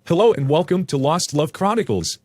Hello and welcome to Lost Love Chronicles.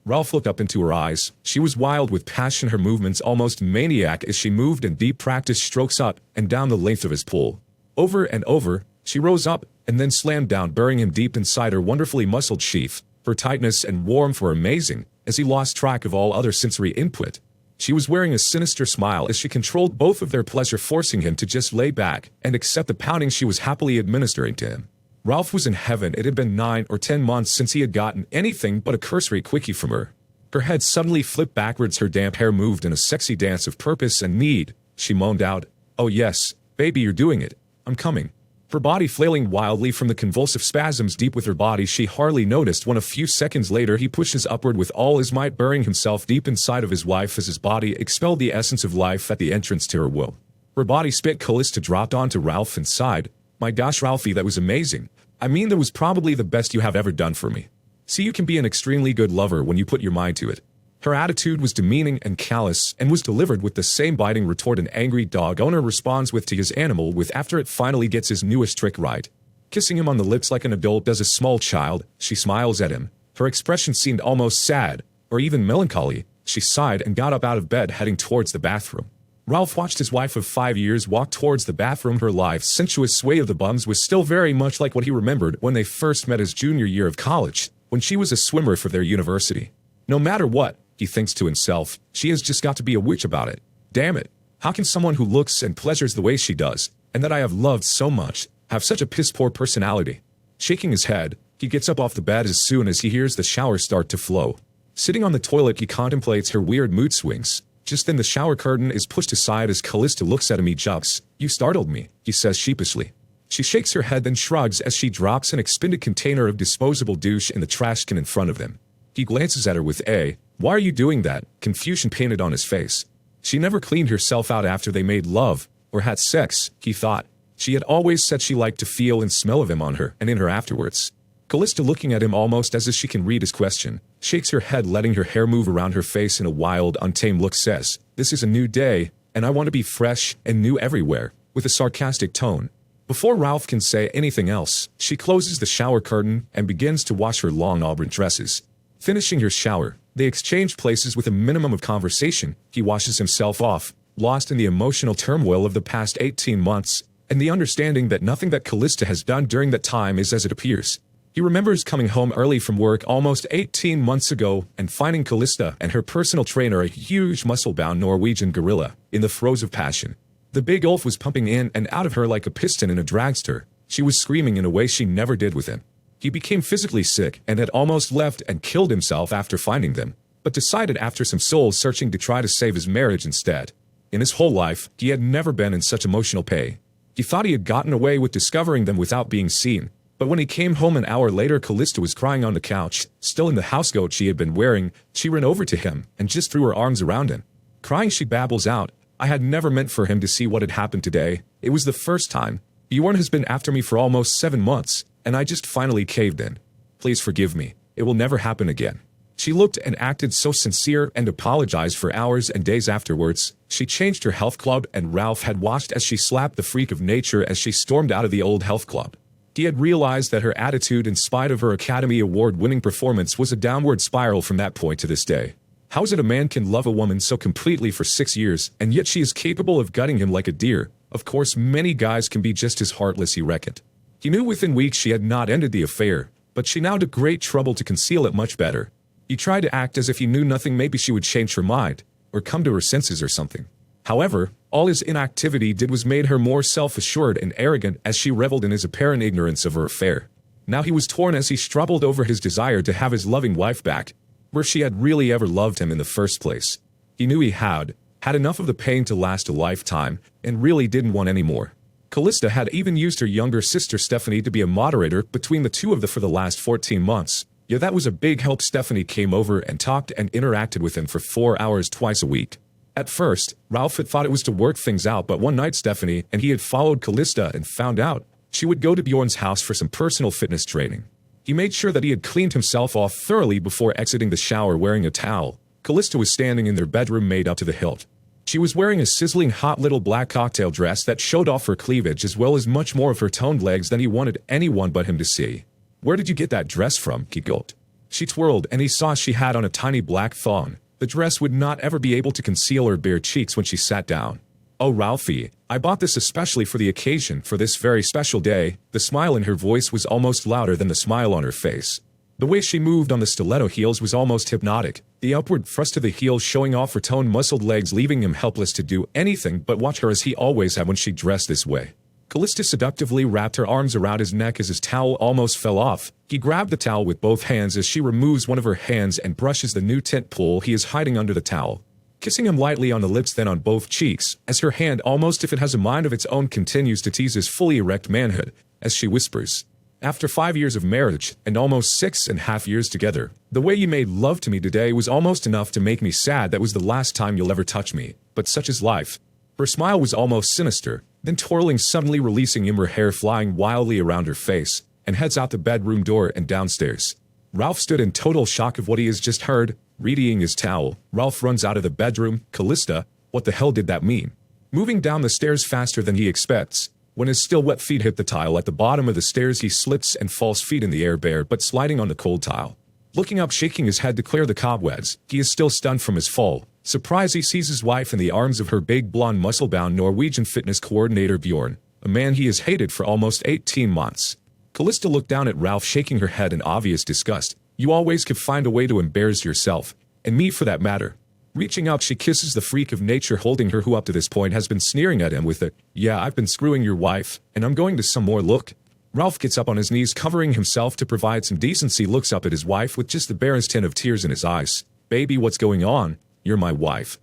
Ralph looked up into her eyes. She was wild with passion, her movements almost maniac as she moved in deep practice strokes up and down the length of his pool. Over and over, she rose up and then slammed down, burying him deep inside her wonderfully muscled sheath. Her tightness and warmth were amazing, as he lost track of all other sensory input. She was wearing a sinister smile as she controlled both of their pleasure, forcing him to just lay back and accept the pounding she was happily administering to him. Ralph was in heaven. It had been 9 or 10 months since he had gotten anything but a cursory quickie from her. Her head suddenly flipped backwards, her damp hair moved in a sexy dance of purpose and need. She moaned out, "Oh yes, baby, you're doing it. I'm coming." Her body flailing wildly from the convulsive spasms deep with her body, she hardly noticed when a few seconds later he pushes upward with all his might, burying himself deep inside of his wife as his body expelled the essence of life at the entrance to her will. Her body spit. Callista dropped onto Ralph and sighed, "My gosh, Ralphie, that was amazing. I mean, that was probably the best you have ever done for me. See, you can be an extremely good lover when you put your mind to it." Her attitude was demeaning and callous, and was delivered with the same biting retort an angry dog owner responds with to his animal with after it finally gets his newest trick right. Kissing him on the lips like an adult does a small child, she smiles at him. Her expression seemed almost sad, or even melancholy. She sighed and got up out of bed, heading towards the bathroom. Ralph watched his wife of 5 years walk towards the bathroom. Her lithe, sensuous sway of the bums was still very much like what he remembered when they first met his junior year of college, when she was a swimmer for their university. No matter what, he thinks to himself, she has just got to be a witch about it. Damn it. How can someone who looks and pleasures the way she does, and that I have loved so much, have such a piss-poor personality? Shaking his head, he gets up off the bed as soon as he hears the shower start to flow. Sitting on the toilet, he contemplates her weird mood swings. Just then the shower curtain is pushed aside as Callista looks at him. He jumps. "You startled me," he says sheepishly. She shakes her head then shrugs as she drops an expended container of disposable douche in the trash can in front of them. He glances at her with a, "Why are you doing that?" confusion painted on his face. She never cleaned herself out after they made love, or had sex, he thought. She had always said she liked to feel and smell of him on her and in her afterwards. Callista, looking at him almost as if she can read his question, shakes her head, letting her hair move around her face in a wild, untamed look, says, "This is a new day, and I want to be fresh and new everywhere," with a sarcastic tone. Before Ralph can say anything else, she closes the shower curtain and begins to wash her long auburn tresses. Finishing her shower, they exchange places with a minimum of conversation. He washes himself off, lost in the emotional turmoil of the past 18 months, and the understanding that nothing that Callista has done during that time is as it appears. He remembers coming home early from work almost 18 months ago and finding Callista and her personal trainer, a huge muscle-bound Norwegian gorilla, in the throes of passion. The big Ulf was pumping in and out of her like a piston in a dragster. She was screaming in a way she never did with him. He became physically sick and had almost left and killed himself after finding them, but decided after some soul-searching to try to save his marriage instead. In his whole life, he had never been in such emotional pain. He thought he had gotten away with discovering them without being seen. But when he came home an hour later, Callista was crying on the couch, still in the housecoat she had been wearing. She ran over to him and just threw her arms around him. Crying, she babbles out, "I had never meant for him to see what had happened today. It was the first time. Bjorn has been after me for almost 7 months, and I just finally caved in. Please forgive me. It will never happen again." She looked and acted so sincere and apologized for hours and days afterwards. She changed her health club, and Ralph had watched as she slapped the freak of nature as she stormed out of the old health club. He had realized that her attitude, in spite of her Academy Award-winning performance, was a downward spiral from that point to this day. How is it a man can love a woman so completely for 6 years, and yet she is capable of gutting him like a deer? Of course, many guys can be just as heartless, he reckoned. He knew within weeks she had not ended the affair, but she now took great trouble to conceal it much better. He tried to act as if he knew nothing. Maybe she would change her mind, or come to her senses or something. However, all his inactivity did was made her more self-assured and arrogant as she reveled in his apparent ignorance of her affair. Now he was torn as he struggled over his desire to have his loving wife back, where she had really ever loved him in the first place. He knew he had enough of the pain to last a lifetime, and really didn't want any more. Callista had even used her younger sister Stephanie to be a moderator between the two of them for the last 14 months. Yeah, that was a big help. Stephanie came over and talked and interacted with him for 4 hours twice a week. At first, Ralph had thought it was to work things out, but one night Stephanie and he had followed Callista and found out she would go to Bjorn's house for some personal fitness training. He made sure that he had cleaned himself off thoroughly before exiting the shower wearing a towel. Callista was standing in their bedroom made up to the hilt. She was wearing a sizzling hot little black cocktail dress that showed off her cleavage as well as much more of her toned legs than he wanted anyone but him to see. "Where did you get that dress from?" he gulped. She twirled, and he saw she had on a tiny black thong. The dress would not ever be able to conceal her bare cheeks when she sat down. "Oh, Ralphie, I bought this especially for the occasion, for this very special day." The smile in her voice was almost louder than the smile on her face. The way she moved on the stiletto heels was almost hypnotic, the upward thrust of the heels showing off her toned muscled legs, leaving him helpless to do anything but watch her, as he always had when she dressed this way. Callista seductively wrapped her arms around his neck as his towel almost fell off. He grabbed the towel with both hands as she removes one of her hands and brushes the new tent pole he is hiding under the towel, kissing him lightly on the lips, then on both cheeks, as her hand, almost if it has a mind of its own, continues to tease his fully erect manhood, as she whispers, "After 5 years of marriage, and almost 6.5 years together, the way you made love to me today was almost enough to make me sad. That was the last time you'll ever touch me, but such is life." Her smile was almost sinister, then twirling, suddenly releasing him, her hair flying wildly around her face, and heads out the bedroom door and downstairs. Ralph stood in total shock of what he has just heard, readying his towel. Ralph runs out of the bedroom. "Callista, what the hell did that mean?" Moving down the stairs faster than he expects. When his still wet feet hit the tile at the bottom of the stairs, he slips and falls, feet in the air, bare but sliding on the cold tile. Looking up, shaking his head to clear the cobwebs, he is still stunned from his fall. Surprised, he sees his wife in the arms of her big blonde muscle-bound Norwegian fitness coordinator Bjorn, a man he has hated for almost 18 months. Callista looked down at Ralph, shaking her head in obvious disgust. "You always could find a way to embarrass yourself, and me for that matter." Reaching out, she kisses the freak of nature holding her, who up to this point has been sneering at him with a, "Yeah, I've been screwing your wife, and I'm going to some more" look. Ralph gets up on his knees, covering himself to provide some decency, looks up at his wife with just the barest hint of tears in his eyes. "Baby, what's going on? You're my wife."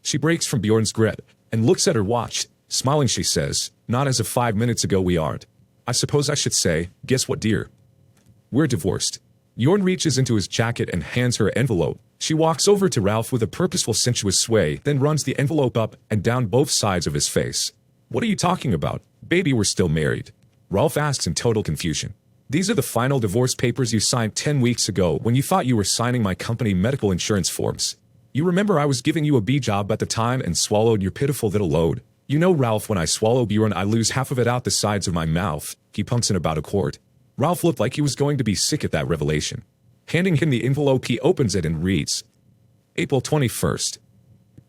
She breaks from Bjorn's grip and looks at her watch. Smiling, she says, "Not as of 5 minutes ago we aren't. I suppose I should say, guess what, dear? We're divorced." Bjorn reaches into his jacket and hands her an envelope. She walks over to Ralph with a purposeful, sensuous sway, then runs the envelope up and down both sides of his face. "What are you talking about? Baby, we're still married." Ralph asks in total confusion. "These are the final divorce papers you signed 10 weeks ago when you thought you were signing my company medical insurance forms. You remember I was giving you a B job at the time and swallowed your pitiful little load. You know, Ralph, when I swallow Bjorn, I lose half of it out the sides of my mouth." He pumps in about a quart. Ralph looked like he was going to be sick at that revelation. Handing him the envelope, he opens it and reads, "April 21st,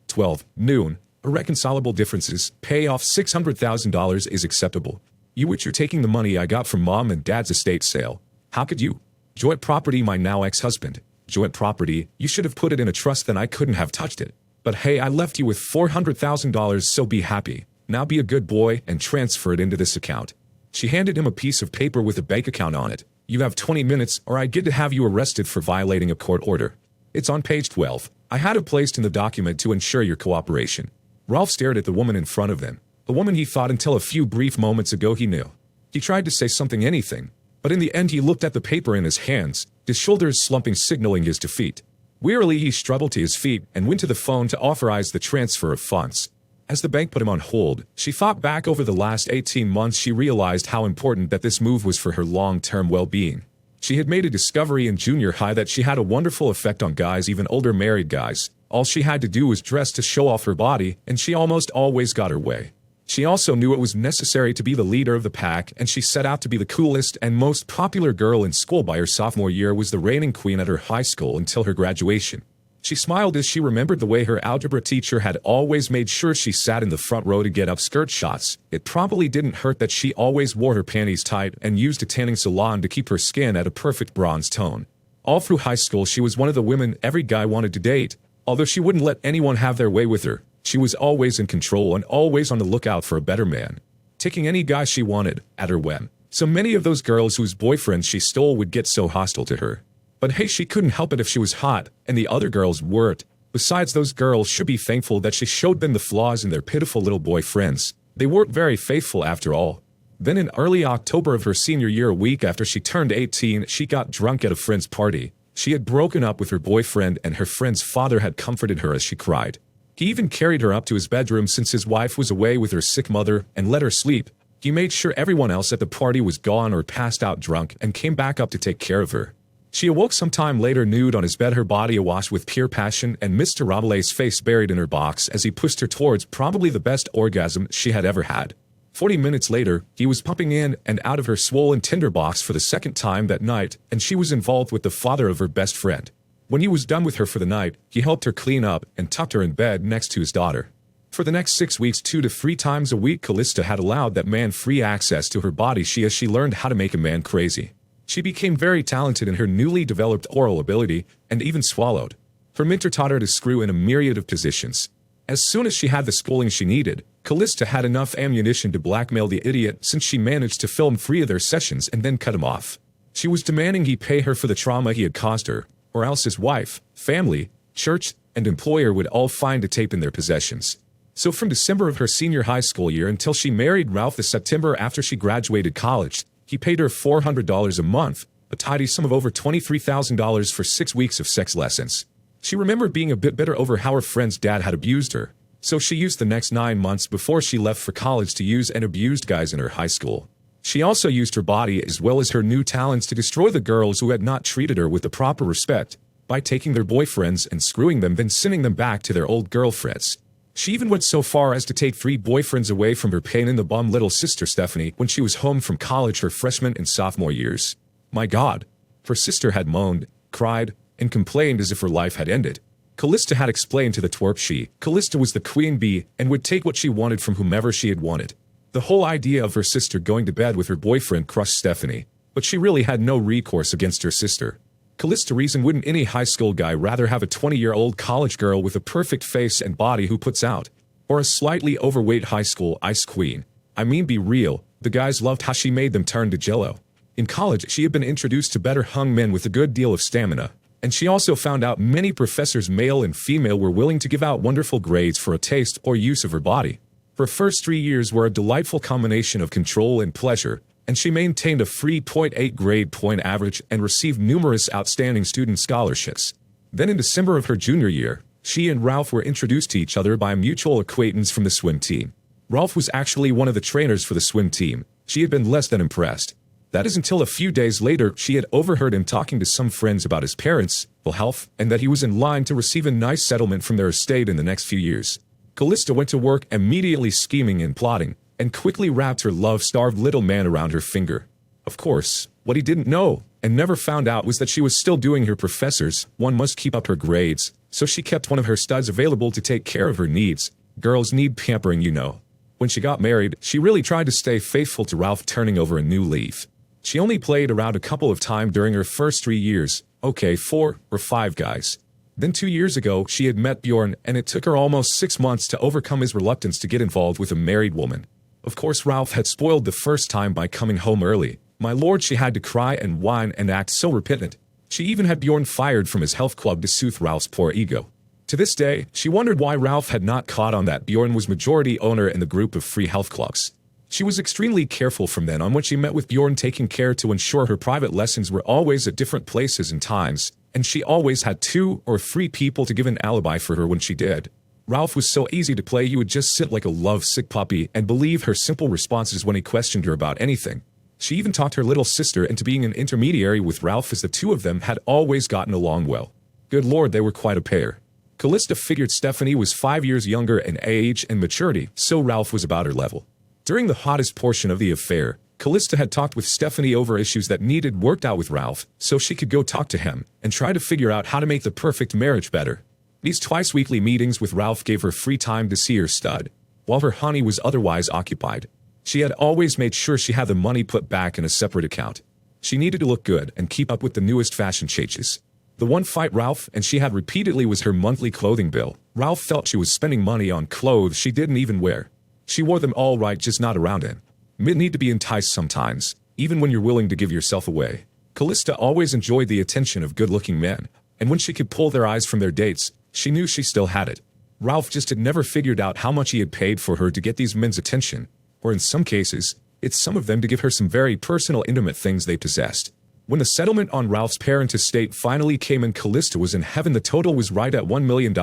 12 noon. Irreconcilable differences. Pay off $600,000 is acceptable. You, which you're taking the money I got from Mom and Dad's estate sale. How could you? Joint property, my now ex-husband. Joint property, you should have put it in a trust, then I couldn't have touched it. But hey, I left you with $400,000, so be happy. Now be a good boy and transfer it into this account." She handed him a piece of paper with a bank account on it. "You have 20 minutes or I get to have you arrested for violating a court order. It's on page 12. I had it placed in the document to ensure your cooperation." Ralph stared at the woman in front of him. A woman he thought until a few brief moments ago he knew. He tried to say something, anything, but in the end he looked at the paper in his hands, his shoulders slumping, signaling his defeat. Wearily he struggled to his feet and went to the phone to authorize the transfer of funds. As the bank put him on hold, she thought back over the last 18 months. She realized how important that this move was for her long-term well-being. She had made a discovery in junior high that she had a wonderful effect on guys, even older married guys. All she had to do was dress to show off her body, and she almost always got her way. She also knew it was necessary to be the leader of the pack, and she set out to be the coolest and most popular girl in school. By her sophomore year was the reigning queen at her high school until her graduation. She smiled as she remembered the way her algebra teacher had always made sure she sat in the front row to get upskirt shots. It probably didn't hurt that she always wore her panties tight and used a tanning salon to keep her skin at a perfect bronze tone. All through high school she was one of the women every guy wanted to date. Although she wouldn't let anyone have their way with her, she was always in control and always on the lookout for a better man, taking any guy she wanted at her whim. So many of those girls whose boyfriends she stole would get so hostile to her. But hey, she couldn't help it if she was hot, and the other girls weren't. Besides, those girls should be thankful that she showed them the flaws in their pitiful little boyfriends. They weren't very faithful after all. Then in early October of her senior year, a week after she turned 18, she got drunk at a friend's party. She had broken up with her boyfriend, and her friend's father had comforted her as she cried. He even carried her up to his bedroom since his wife was away with her sick mother and let her sleep. He made sure everyone else at the party was gone or passed out drunk and came back up to take care of her. She awoke sometime later nude on his bed, her body awash with pure passion, and Mr. Rabelais' face buried in her box as he pushed her towards probably the best orgasm she had ever had. 40 minutes later, he was pumping in and out of her swollen tinderbox for the second time that night, and she was involved with the father of her best friend. When he was done with her for the night, he helped her clean up and tucked her in bed next to his daughter. For the next 6 weeks, 2 to 3 times a week, Callista had allowed that man free access to her body as she learned how to make a man crazy. She became very talented in her newly developed oral ability and even swallowed. Her mentor taught her to screw in a myriad of positions. As soon as she had the schooling she needed, Callista had enough ammunition to blackmail the idiot since she managed to film 3 of their sessions and then cut him off. She was demanding he pay her for the trauma he had caused her, or else his wife, family, church, and employer would all find a tape in their possessions. So from December of her senior high school year until she married Ralph the September after she graduated college, he paid her $400 a month, a tidy sum of over $23,000 for 6 weeks of sex lessons. She remembered being a bit bitter over how her friend's dad had abused her, so she used the next 9 months before she left for college to use and abused guys in her high school. She also used her body as well as her new talents to destroy the girls who had not treated her with the proper respect, by taking their boyfriends and screwing them then sending them back to their old girlfriends. She even went so far as to take 3 boyfriends away from her pain-in-the-bum little sister Stephanie when she was home from college her freshman and sophomore years. My God. Her sister had moaned, cried, and complained as if her life had ended. Callista had explained to the twerp Callista was the queen bee and would take what she wanted from whomever she had wanted. The whole idea of her sister going to bed with her boyfriend crushed Stephanie, but she really had no recourse against her sister. Callista reasoned, wouldn't any high school guy rather have a 20-year-old college girl with a perfect face and body who puts out? Or a slightly overweight high school ice queen? I mean, be real, the guys loved how she made them turn to jello. In college, she had been introduced to better hung men with a good deal of stamina, and she also found out many professors, male and female, were willing to give out wonderful grades for a taste or use of her body. Her first 3 years were a delightful combination of control and pleasure, and she maintained a 3.8 grade point average and received numerous outstanding student scholarships. Then in December of her junior year, she and Ralph were introduced to each other by a mutual acquaintance from the swim team. Ralph was actually one of the trainers for the swim team. She had been less than impressed. That is until a few days later she had overheard him talking to some friends about his parents' health and that he was in line to receive a nice settlement from their estate in the next few years. Callista went to work immediately scheming and plotting, and quickly wrapped her love-starved little man around her finger. Of course, what he didn't know, and never found out, was that she was still doing her professors. One must keep up her grades, so she kept one of her studs available to take care of her needs. Girls need pampering, you know. When she got married, she really tried to stay faithful to Ralph, turning over a new leaf. She only played around a couple of times during her first 3 years, okay, 4 or 5 guys. Then 2 years ago, she had met Bjorn, and it took her almost 6 months to overcome his reluctance to get involved with a married woman. Of course, Ralph had spoiled the first time by coming home early. My lord, she had to cry and whine and act so repentant. She even had Bjorn fired from his health club to soothe Ralph's poor ego. To this day, she wondered why Ralph had not caught on that Bjorn was majority owner in the group of free health clubs. She was extremely careful from then on when she met with Bjorn, taking care to ensure her private lessons were always at different places and times, and she always had 2 or 3 people to give an alibi for her when she did. Ralph was so easy to play, you would just sit like a love-sick puppy and believe her simple responses when he questioned her about anything. She even talked her little sister into being an intermediary with Ralph, as the 2 of them had always gotten along well. Good lord, they were quite a pair. Callista figured Stephanie was 5 years younger in age and maturity, so Ralph was about her level. During the hottest portion of the affair, Callista had talked with Stephanie over issues that needed worked out with Ralph, so she could go talk to him and try to figure out how to make the perfect marriage better. These twice-weekly meetings with Ralph gave her free time to see her stud, while her honey was otherwise occupied. She had always made sure she had the money put back in a separate account. She needed to look good and keep up with the newest fashion changes. The one fight Ralph and she had repeatedly was her monthly clothing bill. Ralph felt she was spending money on clothes she didn't even wear. She wore them all right, just not around him. Men need to be enticed sometimes, even when you're willing to give yourself away. Callista always enjoyed the attention of good-looking men, and when she could pull their eyes from their dates, she knew she still had it. Ralph just had never figured out how much he had paid for her to get these men's attention, or in some cases, it's some of them to give her some very personal, intimate things they possessed. When the settlement on Ralph's parent estate finally came in, Callista was in heaven. The total was right at $1 million,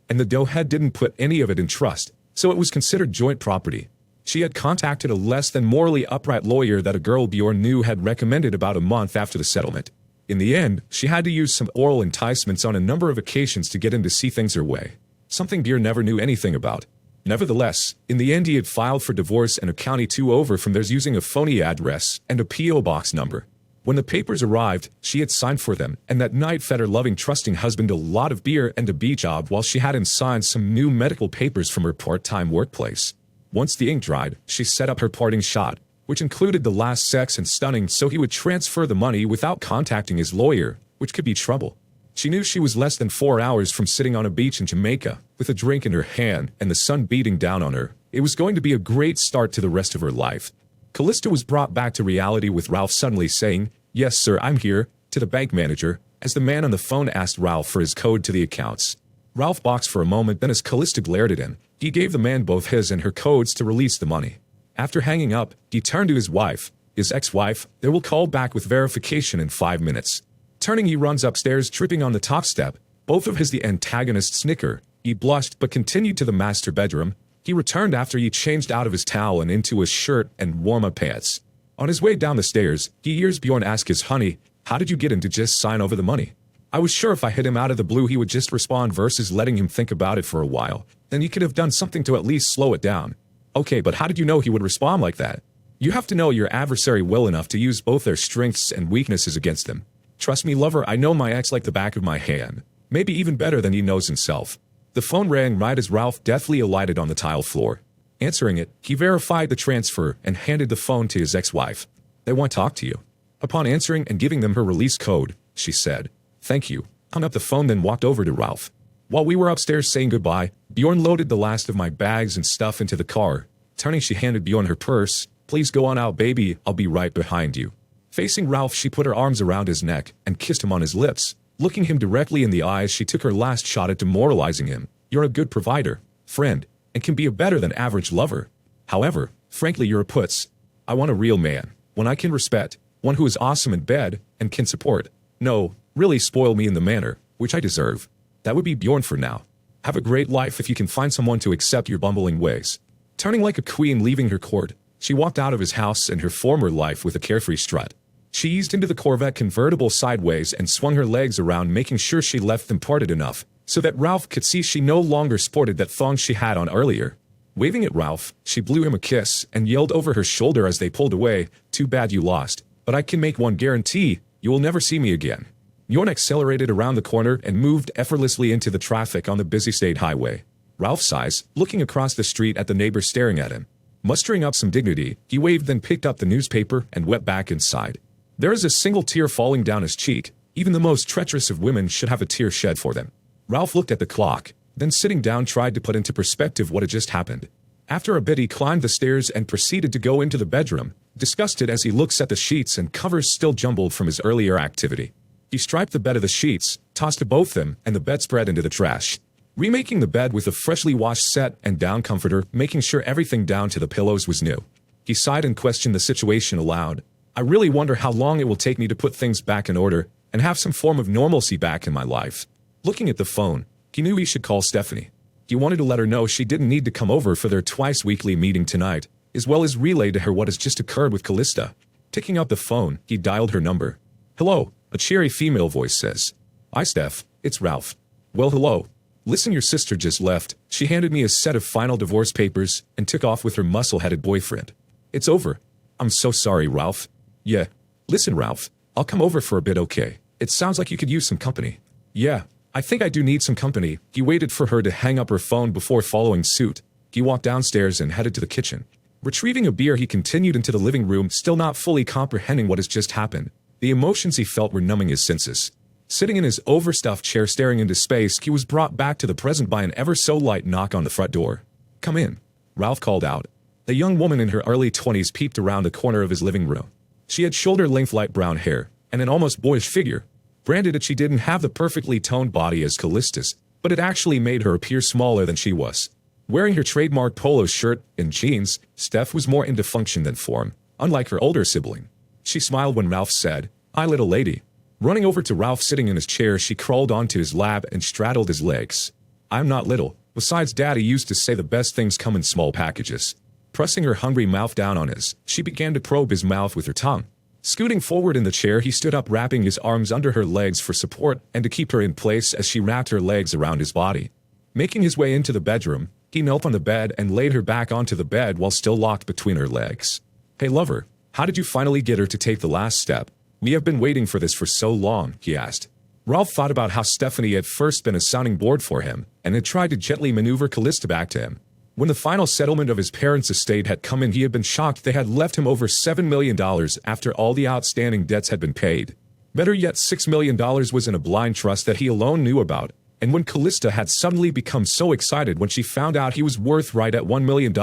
and the doughhead didn't put any of it in trust, so it was considered joint property. She had contacted a less than morally upright lawyer that a girl Bjorn knew had recommended about a month after the settlement. In the end, she had to use some oral enticements on a number of occasions to get him to see things her way, something Bjorn never knew anything about. Nevertheless, in the end he had filed for divorce and a county two over from theirs using a phony address and a P.O. box number. When the papers arrived, she had signed for them, and that night fed her loving, trusting husband a lot of beer and a beach job while she had him sign some new medical papers from her part-time workplace. Once the ink dried, she set up her parting shot, which included the last sex and stunning so he would transfer the money without contacting his lawyer, which could be trouble. She knew she was less than 4 hours from sitting on a beach in Jamaica, with a drink in her hand and the sun beating down on her. It was going to be a great start to the rest of her life. Callista was brought back to reality with Ralph suddenly saying, "Yes, sir, I'm here," to the bank manager, as the man on the phone asked Ralph for his code to the accounts. Ralph boxed for a moment, then as Callista glared at him, he gave the man both his and her codes to release the money. After hanging up, he turned to his wife, his ex-wife. "They will call back with verification in 5 minutes." Turning, he runs upstairs, tripping on the top step. Both of the antagonists snicker. He blushed but continued to the master bedroom. He returned after he changed out of his towel and into his shirt and warm-up pants. On his way down the stairs, he hears Bjorn ask his honey, "How did you get him to just sign over the money?" I was sure if I hit him out of the blue he would just respond versus letting him think about it for a while. Then he could have done something to at least slow it down. Okay, but how did you know he would respond like that? You have to know your adversary well enough to use both their strengths and weaknesses against them. Trust me, lover, I know my ex like the back of my hand. Maybe even better than he knows himself. The phone rang right as Ralph deftly alighted on the tile floor. Answering it, he verified the transfer and handed the phone to his ex-wife. "They want to talk to you." Upon answering and giving them her release code, she said, "Thank you," hung up the phone, then walked over to Ralph. While we were upstairs saying goodbye, Bjorn loaded the last of my bags and stuff into the car. Turning, she handed Bjorn her purse. "Please go on out, baby, I'll be right behind you." Facing Ralph, she put her arms around his neck and kissed him on his lips. Looking him directly in the eyes, she took her last shot at demoralizing him. "You're a good provider, friend, and can be a better than average lover. However, frankly, you're a putz. I want a real man, one I can respect, one who is awesome in bed and can support. No, really spoil me in the manner which I deserve. That would be Bjorn for now. Have a great life if you can find someone to accept your bumbling ways." Turning like a queen leaving her court, she walked out of his house and her former life with a carefree strut. She eased into the Corvette convertible sideways and swung her legs around, making sure she left them parted enough so that Ralph could see she no longer sported that thong she had on earlier. Waving at Ralph, she blew him a kiss and yelled over her shoulder as they pulled away, "Too bad you lost, but I can make one guarantee, you will never see me again." Bjorn accelerated around the corner and moved effortlessly into the traffic on the busy state highway. Ralph sighs, looking across the street at the neighbor staring at him. Mustering up some dignity, he waved, then picked up the newspaper and went back inside. There is a single tear falling down his cheek. Even the most treacherous of women should have a tear shed for them. Ralph looked at the clock, then sitting down tried to put into perspective what had just happened. After a bit he climbed the stairs and proceeded to go into the bedroom, disgusted as he looks at the sheets and covers still jumbled from his earlier activity. He striped the bed of the sheets, tossed both them and the bedspread into the trash. Remaking the bed with a freshly washed set and down comforter, making sure everything down to the pillows was new. He sighed and questioned the situation aloud. "I really wonder how long it will take me to put things back in order and have some form of normalcy back in my life." Looking at the phone, he knew he should call Stephanie. He wanted to let her know she didn't need to come over for their twice-weekly meeting tonight, as well as relay to her what has just occurred with Callista. Picking up the phone, he dialed her number. "Hello," a cheery female voice says. "Hi, Steph, it's Ralph." "Well, hello. Listen, your sister just left. She handed me a set of final divorce papers and took off with her muscle-headed boyfriend. It's over." "I'm so sorry, Ralph." "Yeah. Listen, Ralph, I'll come over for a bit, okay? It sounds like you could use some company." "Yeah, I think I do need some company." He waited for her to hang up her phone before following suit. He walked downstairs and headed to the kitchen. Retrieving a beer, he continued into the living room, still not fully comprehending what has just happened. The emotions he felt were numbing his senses. Sitting in his overstuffed chair staring into space, he was brought back to the present by an ever-so-light knock on the front door. "Come in," Ralph called out. The young woman in her early 20s peeped around the corner of his living room. She had shoulder-length light brown hair and an almost boyish figure. Granted that she didn't have the perfectly toned body as Callista's, but it actually made her appear smaller than she was. Wearing her trademark polo shirt and jeans, Steph was more into function than form, unlike her older sibling. She smiled when Ralph said, "Hi, little lady." Running over to Ralph sitting in his chair, she crawled onto his lap and straddled his legs. "I'm not little. Besides, Daddy used to say the best things come in small packages." Pressing her hungry mouth down on his, she began to probe his mouth with her tongue. Scooting forward in the chair, he stood up, wrapping his arms under her legs for support and to keep her in place as she wrapped her legs around his body. Making his way into the bedroom, He knelt on the bed and laid her back onto the bed while still locked between her legs. "Hey lover, how did you finally get her to take the last step? We have been waiting for this for so long," he asked. Ralph thought about how Stephanie had first been a sounding board for him and had tried to gently maneuver Callista back to him. When the final settlement of his parents' estate had come in, he had been shocked they had left him over $7 million after all the outstanding debts had been paid. Better yet, $6 million was in a blind trust that he alone knew about, and when Callista had suddenly become so excited when she found out he was worth right at $1 million,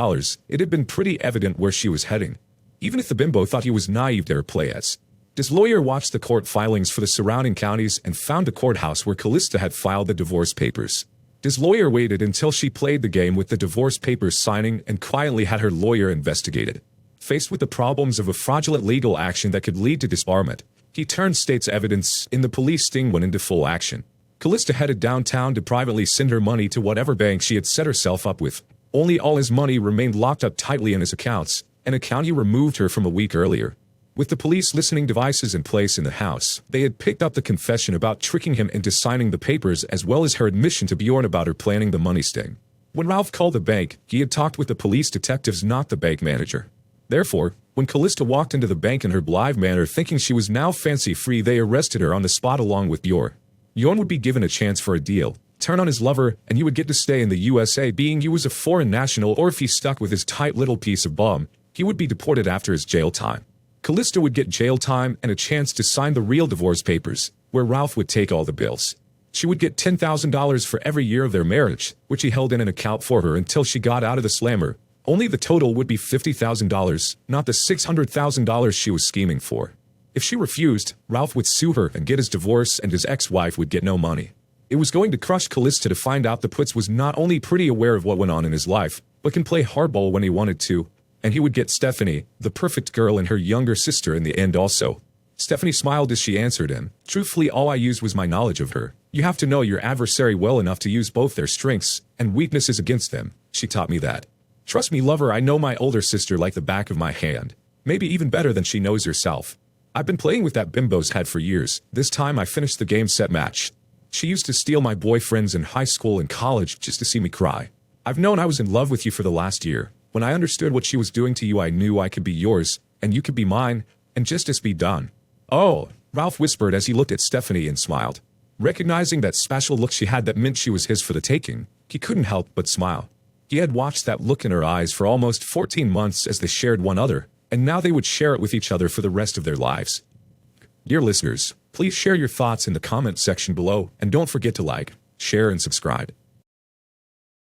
it had been pretty evident where she was heading. Even if the bimbo thought he was naive, their players. His lawyer watched the court filings for the surrounding counties and found the courthouse where Callista had filed the divorce papers. His lawyer waited until she played the game with the divorce papers signing and quietly had her lawyer investigated. Faced with the problems of a fraudulent legal action that could lead to disbarment, he turned state's evidence in the police sting went into full action. Callista headed downtown to privately send her money to whatever bank she had set herself up with. Only all his money remained locked up tightly in his accounts, an account he removed her from a week earlier. With the police listening devices in place in the house, they had picked up the confession about tricking him into signing the papers as well as her admission to Bjorn about her planning the money sting. When Ralph called the bank, he had talked with the police detectives, not the bank manager. Therefore, when Callista walked into the bank in her blithe manner thinking she was now fancy-free, they arrested her on the spot along with Bjorn. Bjorn would be given a chance for a deal, turn on his lover, and he would get to stay in the USA, being he was a foreign national, or if he stuck with his tight little piece of bomb, he would be deported after his jail time. Callista would get jail time and a chance to sign the real divorce papers, where Ralph would take all the bills. She would get $10,000 for every year of their marriage, which he held in an account for her until she got out of the slammer. Only the total would be $50,000, not the $600,000 she was scheming for. If she refused, Ralph would sue her and get his divorce, and his ex-wife would get no money. It was going to crush Callista to find out the Putz was not only pretty aware of what went on in his life, but can play hardball when he wanted to. And he would get Stephanie, the perfect girl, and her younger sister in the end also. Stephanie smiled as she answered him. "Truthfully, all I used was my knowledge of her. You have to know your adversary well enough to use both their strengths and weaknesses against them. She taught me that. Trust me, lover, I know my older sister like the back of my hand. Maybe even better than she knows herself. I've been playing with that bimbo's head for years. This time I finished the game set match. She used to steal my boyfriends in high school and college just to see me cry. I've known I was in love with you for the last year. When I understood what she was doing to you, I knew I could be yours, and you could be mine, and justice be done." "Oh," Ralph whispered as he looked at Stephanie and smiled. Recognizing that special look she had that meant she was his for the taking, he couldn't help but smile. He had watched that look in her eyes for almost 14 months as they shared one another, and now they would share it with each other for the rest of their lives. Dear listeners, please share your thoughts in the comment section below, and don't forget to like, share, and subscribe.